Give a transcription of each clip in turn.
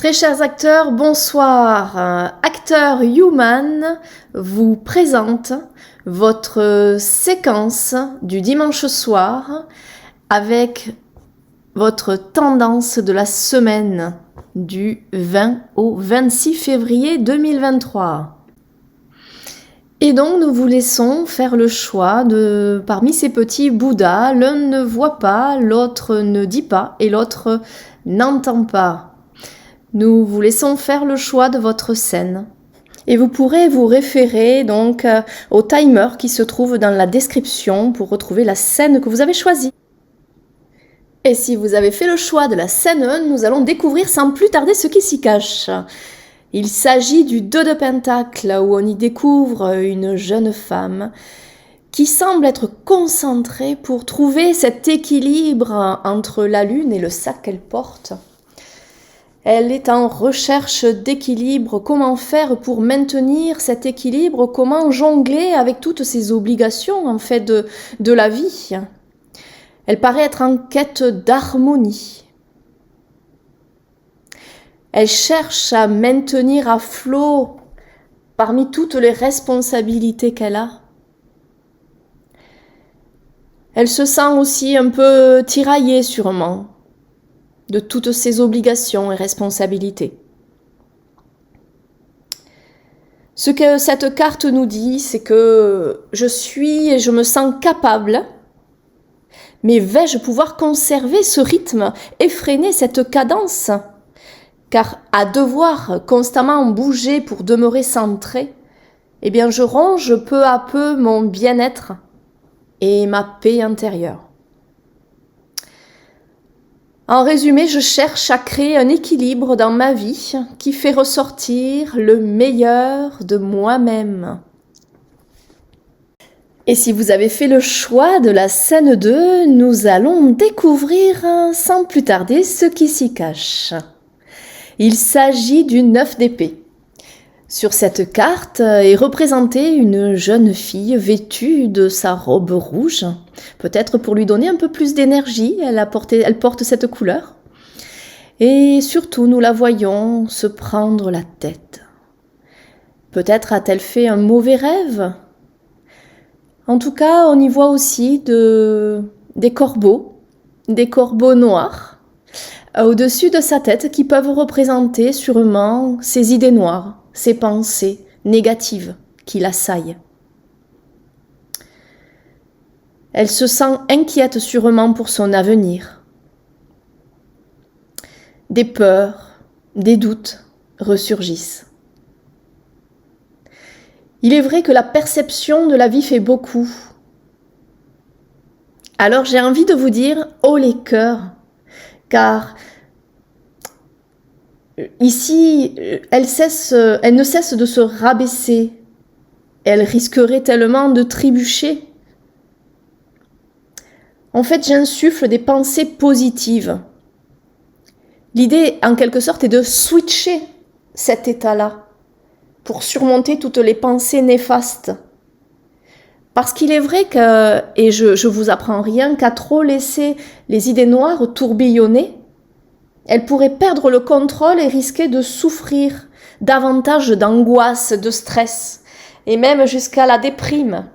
Très chers acteurs, bonsoir. Acteur Human vous présente votre séquence du dimanche soir avec votre tendance de la semaine du 20 au 26 février 2023. Et donc nous vous laissons faire le choix de parmi ces petits Bouddhas. L'un ne voit pas, l'autre ne dit pas et l'autre n'entend pas. Nous vous laissons faire le choix de votre scène. Et vous pourrez vous référer donc au timer qui se trouve dans la description pour retrouver la scène que vous avez choisie. Et si vous avez fait le choix de la scène 1, nous allons découvrir sans plus tarder ce qui s'y cache. Il s'agit du 2 de Pentacle, où on y découvre une jeune femme qui semble être concentrée pour trouver cet équilibre entre la lune et le sac qu'elle porte. Elle est en recherche d'équilibre. Comment faire pour maintenir cet équilibre? Comment jongler avec toutes ces obligations en fait de la vie? Elle paraît être en quête d'harmonie. Elle cherche à maintenir à flot parmi toutes les responsabilités qu'elle a. Elle se sent aussi un peu tiraillée sûrement de toutes ses obligations et responsabilités. Ce que cette carte nous dit, c'est que je suis et je me sens capable, mais vais-je pouvoir conserver ce rythme, effréner cette cadence? Car à devoir constamment bouger pour demeurer centré, eh bien je ronge peu à peu mon bien-être et ma paix intérieure. En résumé, je cherche à créer un équilibre dans ma vie qui fait ressortir le meilleur de moi-même. Et si vous avez fait le choix de la scène 2, nous allons découvrir sans plus tarder ce qui s'y cache. Il s'agit du 9 d'épée. Sur cette carte est représentée une jeune fille vêtue de sa robe rouge, peut-être pour lui donner un peu plus d'énergie, elle porte cette couleur. Et surtout, nous la voyons se prendre la tête. Peut-être a-t-elle fait un mauvais rêve? En tout cas, on y voit aussi des corbeaux noirs, au-dessus de sa tête qui peuvent représenter sûrement ses idées noires, ses pensées négatives qui l'assaillent. Elle se sent inquiète sûrement pour son avenir. Des peurs, des doutes ressurgissent. Il est vrai que la perception de la vie fait beaucoup. Alors j'ai envie de vous dire, haut les cœurs, car ici, elle ne cesse de se rabaisser. Elle risquerait tellement de trébucher. En fait, j'insuffle des pensées positives. L'idée, en quelque sorte, est de switcher cet état-là pour surmonter toutes les pensées néfastes. Parce qu'il est vrai que, et je vous apprends rien, qu'à trop laisser les idées noires tourbillonner, elle pourrait perdre le contrôle et risquer de souffrir davantage d'angoisse, de stress, et même jusqu'à la déprime.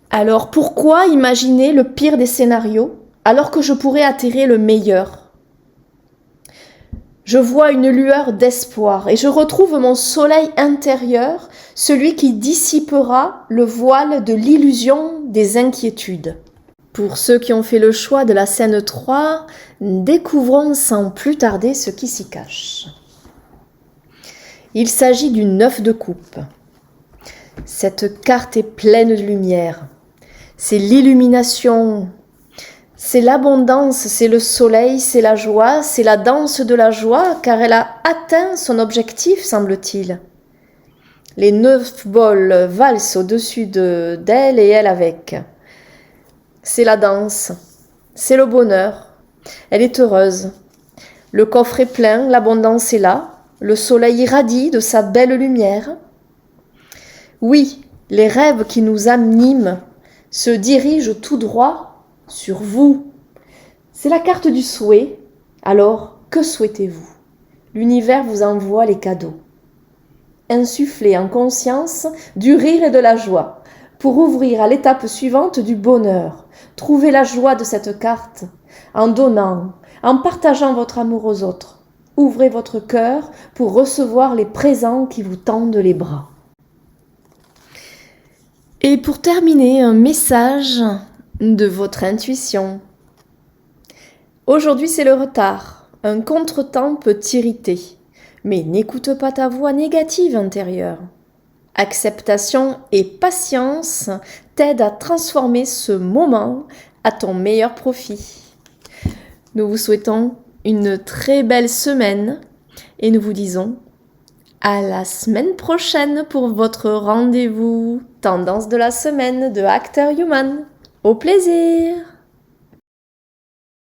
Alors pourquoi imaginer le pire des scénarios alors que je pourrais attirer le meilleur? Je vois une lueur d'espoir et je retrouve mon soleil intérieur, celui qui dissipera le voile de l'illusion des inquiétudes. Pour ceux qui ont fait le choix de la scène 3, découvrons sans plus tarder ce qui s'y cache. Il s'agit du 9 de coupe. Cette carte est pleine de lumière. C'est l'illumination, c'est l'abondance, c'est le soleil, c'est la joie, c'est la danse de la joie, car elle a atteint son objectif, semble-t-il. Les 9 bols valsent au-dessus d'elle et elle avec. C'est la danse, c'est le bonheur. Elle est heureuse. Le coffre est plein, l'abondance est là, le soleil irradie de sa belle lumière. Oui, les rêves qui nous animent se dirigent tout droit sur vous. C'est la carte du souhait. Alors, que souhaitez-vous? L'univers vous envoie les cadeaux. Insufflez en conscience du rire et de la joie pour ouvrir à l'étape suivante du bonheur. Trouvez la joie de cette carte en donnant, en partageant votre amour aux autres. Ouvrez votre cœur pour recevoir les présents qui vous tendent les bras. Et pour terminer, un message de votre intuition. Aujourd'hui, c'est le retard. Un contretemps peut t'irriter. Mais n'écoute pas ta voix négative intérieure. Acceptation et patience t'aident à transformer ce moment à ton meilleur profit. Nous vous souhaitons une très belle semaine et nous vous disons à la semaine prochaine pour votre rendez-vous Tendance de la semaine de Acteur Human. Au plaisir!